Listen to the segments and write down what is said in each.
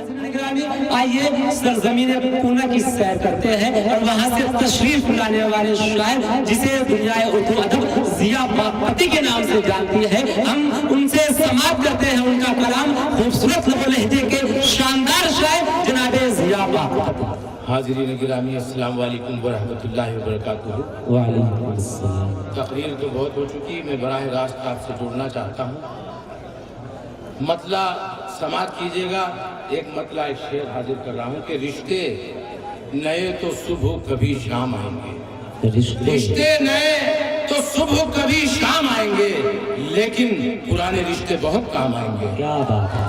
آئیے سرزمین پونا کی سیر کرتے ہیں اور وہاں سے تشریف لانے والے شاعر جسے دنیا اردو ادب ضیاء باغپتی کے نام سے جانتی ہے، ہم ان سے سماعت کرتے ہیں ان کا کلام، خوبصورت لب و لہجے کے شاندار شاعر جناب ضیاء باغپتی۔ حاضرین گرامی السلام علیکم ورحمۃ اللہ وبرکاتہ۔ وعلیکم السلام۔ تقریر تو بہت ہو چکی، میں براہ راست آپ سے جڑنا چاہتا ہوں، مطلع سماعت کیجئے گا۔ ایک مطلع ایک شعر حاضر کر رہا ہوں کہ رشتے نئے تو صبح کبھی شام آئیں گے، رشتے نئے تو صبح کبھی شام آئیں گے، لیکن پرانے رشتے بہت کام آئیں گے۔ کیا بات ہے،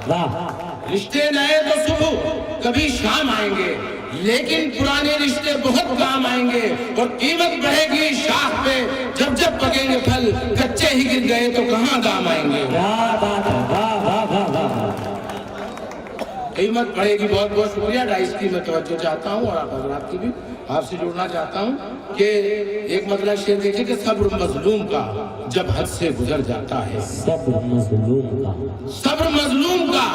واہ۔ رشتے نئے تو صبح کبھی شام آئیں گے، لیکن پرانے رشتے بہت کام آئیں گے، اور قیمت بڑھے گی شاخ پہ جب جب پکیں گے پھل، کچے ہی گر گئے تو کہاں کام آئیں گے۔ کیا بات ہے، واہ واہ واہ واہ۔ قیمت بڑھے گی۔ بہت بہت شکریہ۔ ڈائس کی میں توجہ چاہتا ہوں اور آپ حضرات کی بھی، آپ سے جڑنا چاہتا ہوں کہ ایک مطلع شعر دیکھیں کہ صبر مظلوم کا جب حد سے گزر جاتا ہے، صبر مظلوم کا، صبر مظلوم کا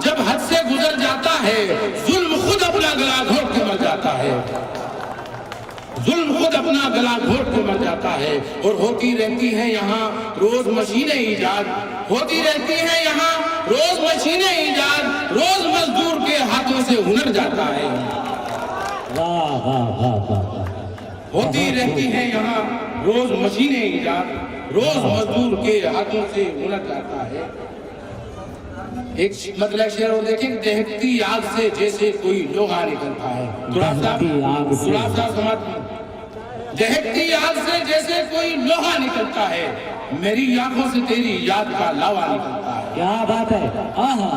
جب حد سے گزر جاتا ہے، ظلم خود اپنا گلا گھونٹ کے مر جاتا ہے، ظلم خود اپنا گلا گھونٹ کے مر جاتا ہے، اور ہوتی رہتی ہیں یہاں روز مشینیں ایجاد، ہوتی رہتی ہیں یہاں روز مشینیں ایجاد، روز مزدور کے ہاتھوں سے ہنر جاتا ہے، واہ واہ واہ واہ۔ ہوتی رہتی ہیں یہاں روز مشینیں ایجاد، روز مزدور کے ہاتھوں سے ہنر جاتا ہے۔ ایک مطلع شعر اور دیکھیں، دہکتی آگ سے جیسے کوئی لوہا نکلتا ہے، دہکتی آگ سے جیسے کوئی لوہا نکلتا ہے، میری آنکھوں سے تیری یاد کا لاوا نکلتا ہے۔ کیا بات ہے، آہا،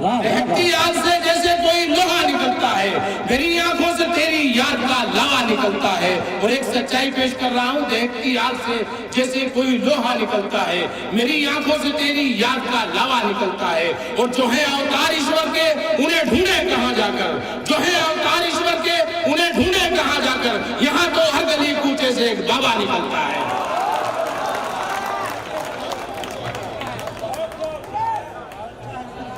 واہ۔ دہکتی آگ سے جیسے کوئی لوہا نکلتا ہے، میری آنکھوں سے تیری یاد کا لاوا نکلتا ہے، اور ایک سچائی پیش کر رہا ہوں، دہکتی آگ سے جیسے کوئی لوہا نکلتا ہے، میری آنکھوں سے تیری یاد کا لاوا نکلتا ہے، اور جو ہے اوتار ایشور کے انہیں ڈھونڈے کہاں جا کر، جو ہے اوتار ایشور کے انہیں ڈھونڈے کہاں جا کر، یہاں تو ہر گلی کوچے سے ایک بابا نکلتا ہے۔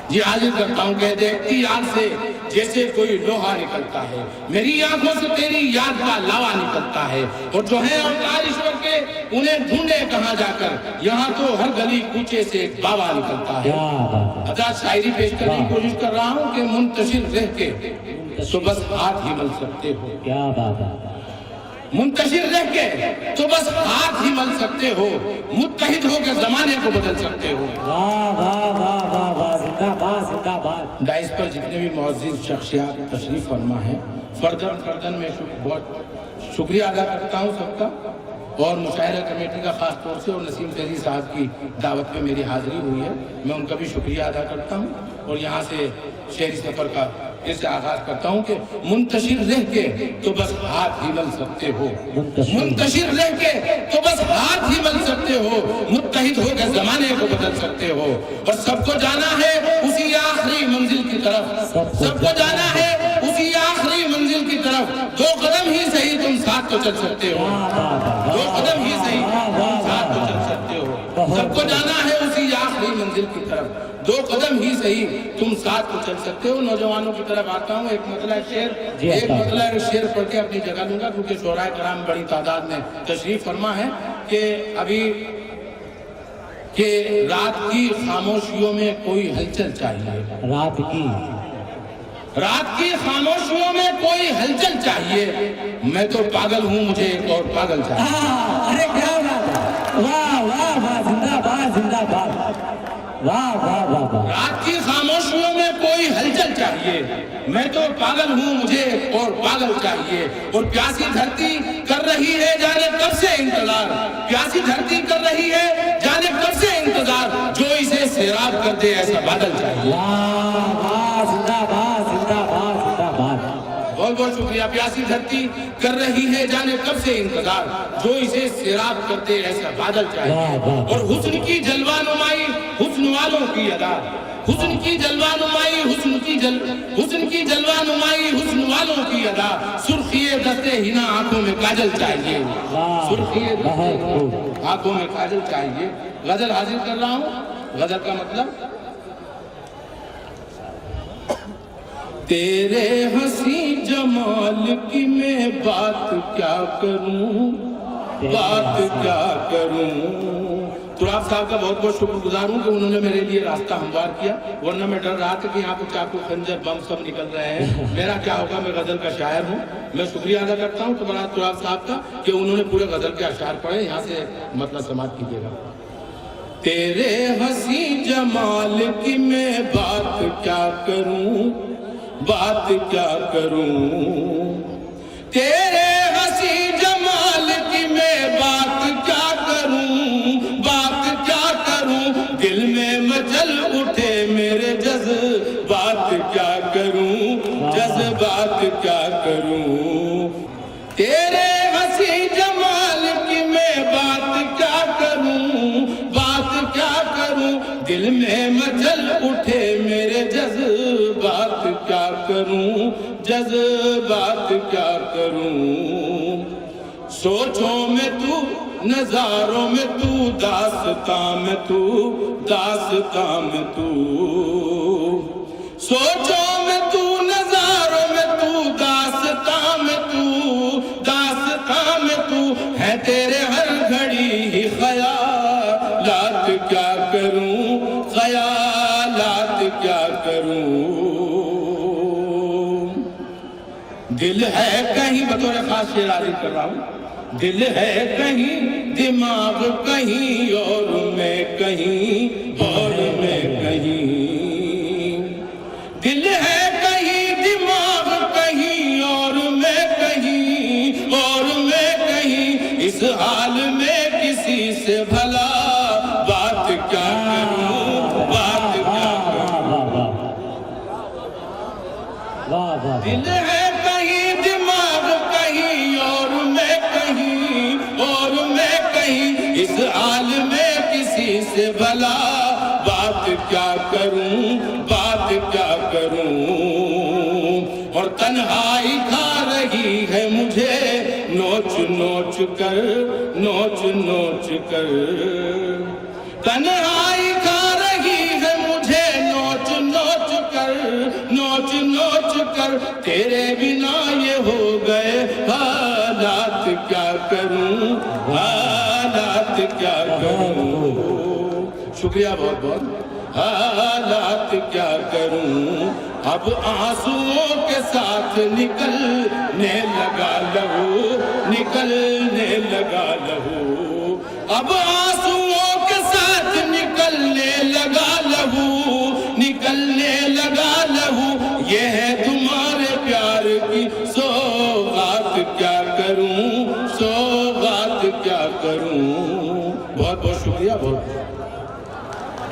یہ حاضر کرتا ہوں کہ دیکھتی آگ سے جیسے کوئی لوہا نکلتا ہے، میری آنکھوں سے تیری یاد کا لاوا نکلتا ہے، اور جو ہے اوتار ایشور کے انہیں ڈھونڈے کہاں جا کر، یہاں تو ہر گلی کوچے سے ایک بابا نکلتا ہے۔ حضرات شاعری پیش کرنے کی کوشش کر رہا ہوں کہ منتشر رہ کے تو بس ہاتھ ہی مل سکتے ہو، کیا بات ہے، منتشر رہ کے تو بس ہاتھ ہی مل سکتے ہو، متحد ہو کے زمانے کو بدل سکتے ہو۔ واہ واہ واہ واہ واہ، زندہ باد زندہ باد۔ ڈائس پر جتنے بھی معزز شخصیات تشریف فرما ہیں، فردن میں بہت شکریہ ادا کرتا ہوں سب کا، اور مشاعرہ کمیٹی کا خاص طور سے، اور نسیم تیری صاحب کی دعوت پہ میری حاضری ہوئی ہے، میں ان کا بھی شکریہ ادا کرتا ہوں، اور یہاں سے شعری سفر کا اس سے آغاز کرتا ہوں کہ منتشر رہ کے تو بس ہاتھ ہی مل سکتے ہو، منتشر رہ کے تو بس ہاتھ ہی مل سکتے ہو، متحد ہو کے زمانے کو بدل سکتے ہو، اور سب کو جانا ہے اسی آخری منزل کی طرف، سب کو جانا ہے اسی آخری منزل کی طرف، دو قدم ہی صحیح تم ساتھ تو چل سکتے ہو، دو قدم ہی صحیح تم ساتھ تو چل سکتے ہو، سب کو جانا ہے اسی آخری منزل کی طرف، دو قدم ہی صحیح تم ساتھ تو چل سکتے ہو۔ نوجوانوں کی طرف آتا ہوں، ایک مطلع شعر پڑھ کے اپنی جگہ لوں گا، کیونکہ شعراء کرام بڑی تعداد میں تشریف فرما ہے، کہ ابھی کہ رات کی خاموشیوں میں کوئی ہلچل چاہیے، رات کی خاموشیوں میں کوئی ہلچل چاہیے، میں تو پاگل ہوں مجھے ایک اور پاگل چاہیے۔ ارے کیا بات ہے، واہ واہ واہ، زندہ باد زندہ باد، واہ واہ واہ واہ۔ رات کی خاموشیوں میں کوئی ہلچل چاہیے، میں تو پاگل ہوں مجھے ایک اور پاگل چاہیے، اور پیاسی دھرتی کر رہی ہے جانے کب سے انتظار، پیاسی دھرتی کر رہی ہے جانے کب سے انتظار، جو اسے سیراب کر دے ایسا بادل چاہیے۔ واہ واہ، زندہ باد زندہ باد زندہ باد۔ بہت بہت شکریہ۔ پیاسی دھرتی کر رہی ہے جانے کب سے انتظار، جو اسے سیراب کرتے ایسا بادل چاہیے، اور حسن کی جلوہ نمائی حسن والوں کی ادا، حسن کی جلوہ نمائی حسن کی جلوہ نمائی حسن والوں کی ادا، سرخی دستے ہنا آنکھوں میں کاجل چاہیے، سرخی دستے آنکھوں میں کاجل چاہیے۔ غزل حاضر کر رہا ہوں، غزل کا مطلب تیرے حسین جمال کی میں بات کیا کروں، بات کیا کروں۔ تراب صاحب کا بہت بہت شکر گزار ہوں کہ انہوں نے میرے لیے راستہ ہموار کیا، ورنہ میں ڈر رہا تھا کہ یہاں پہ چاقو خنجر بم سب نکل رہے ہیں، میرا کیا ہوگا، میں غزل کا شاعر ہوں۔ میں شکریہ ادا کرتا ہوں تراب صاحب کا کہ انہوں نے پورے غزل کے اشعار پڑھے، یہاں سے مطلب سماعت کیجیے گا۔ تیرے حسین جمال کی میں بات کیا کروں، بات کیا کروں، تیرے حسین جمال کی میں بات کیا کروں، بات کیا کروں، دل میں مچل اٹھے میرے جذبات کیا کروں، جذبات کیا کروں، تیرے حسین جمال کی میں بات کیا کروں، بات کیا کروں، دل میں مچل اٹھے میرے جذبات کیا کروں، جذبات کیا کروں، سوچوں میں تو نظاروں میں تو داستاں میں تو، داستاں میں تو، سوچوں میں تو نظاروں میں تو داستاں میں تو، داستاں میں تو، ہے تیرے ہر گھڑی ہی خیالات کیا کروں، خیالات کیا کروں، دل ہے کہیں، بطور خاص شعر عارض کر رہا ہوں، دل ہے کہیں، دماغ کہیں اور میں کہیں، اور میں کہیں، دل ہے کہیں، دماغ کہیں اور میں کہیں، اور میں کہیں، اس حال میں کسی سے بھلا بات کیا کروں، بات کیا کروں، دل ہے کہیں، دماغ کہیں اور میں کہیں، اور میں کہیں، اس حال میں کسی سے بھلا بات کیا کروں، بات کیا کروں، اور تنہائی کھا رہی ہے مجھے نوچ نوچ کر، نوچ نوچ کر، تنہائی کھا رہی ہے مجھے نوچ نوچ کر، نوچ نوچ کر، تیرے بنا یہ ہو گئے حالات کیا کروں، حالات کیا کروں، شکریہ بہت بہت، حالات کیا کروں، اب آنسوؤں کے ساتھ نکلنے لگا لہو، نکلنے لگا لہو، اب آنسوؤں کے ساتھ نکلنے لگا لہو، نکلنے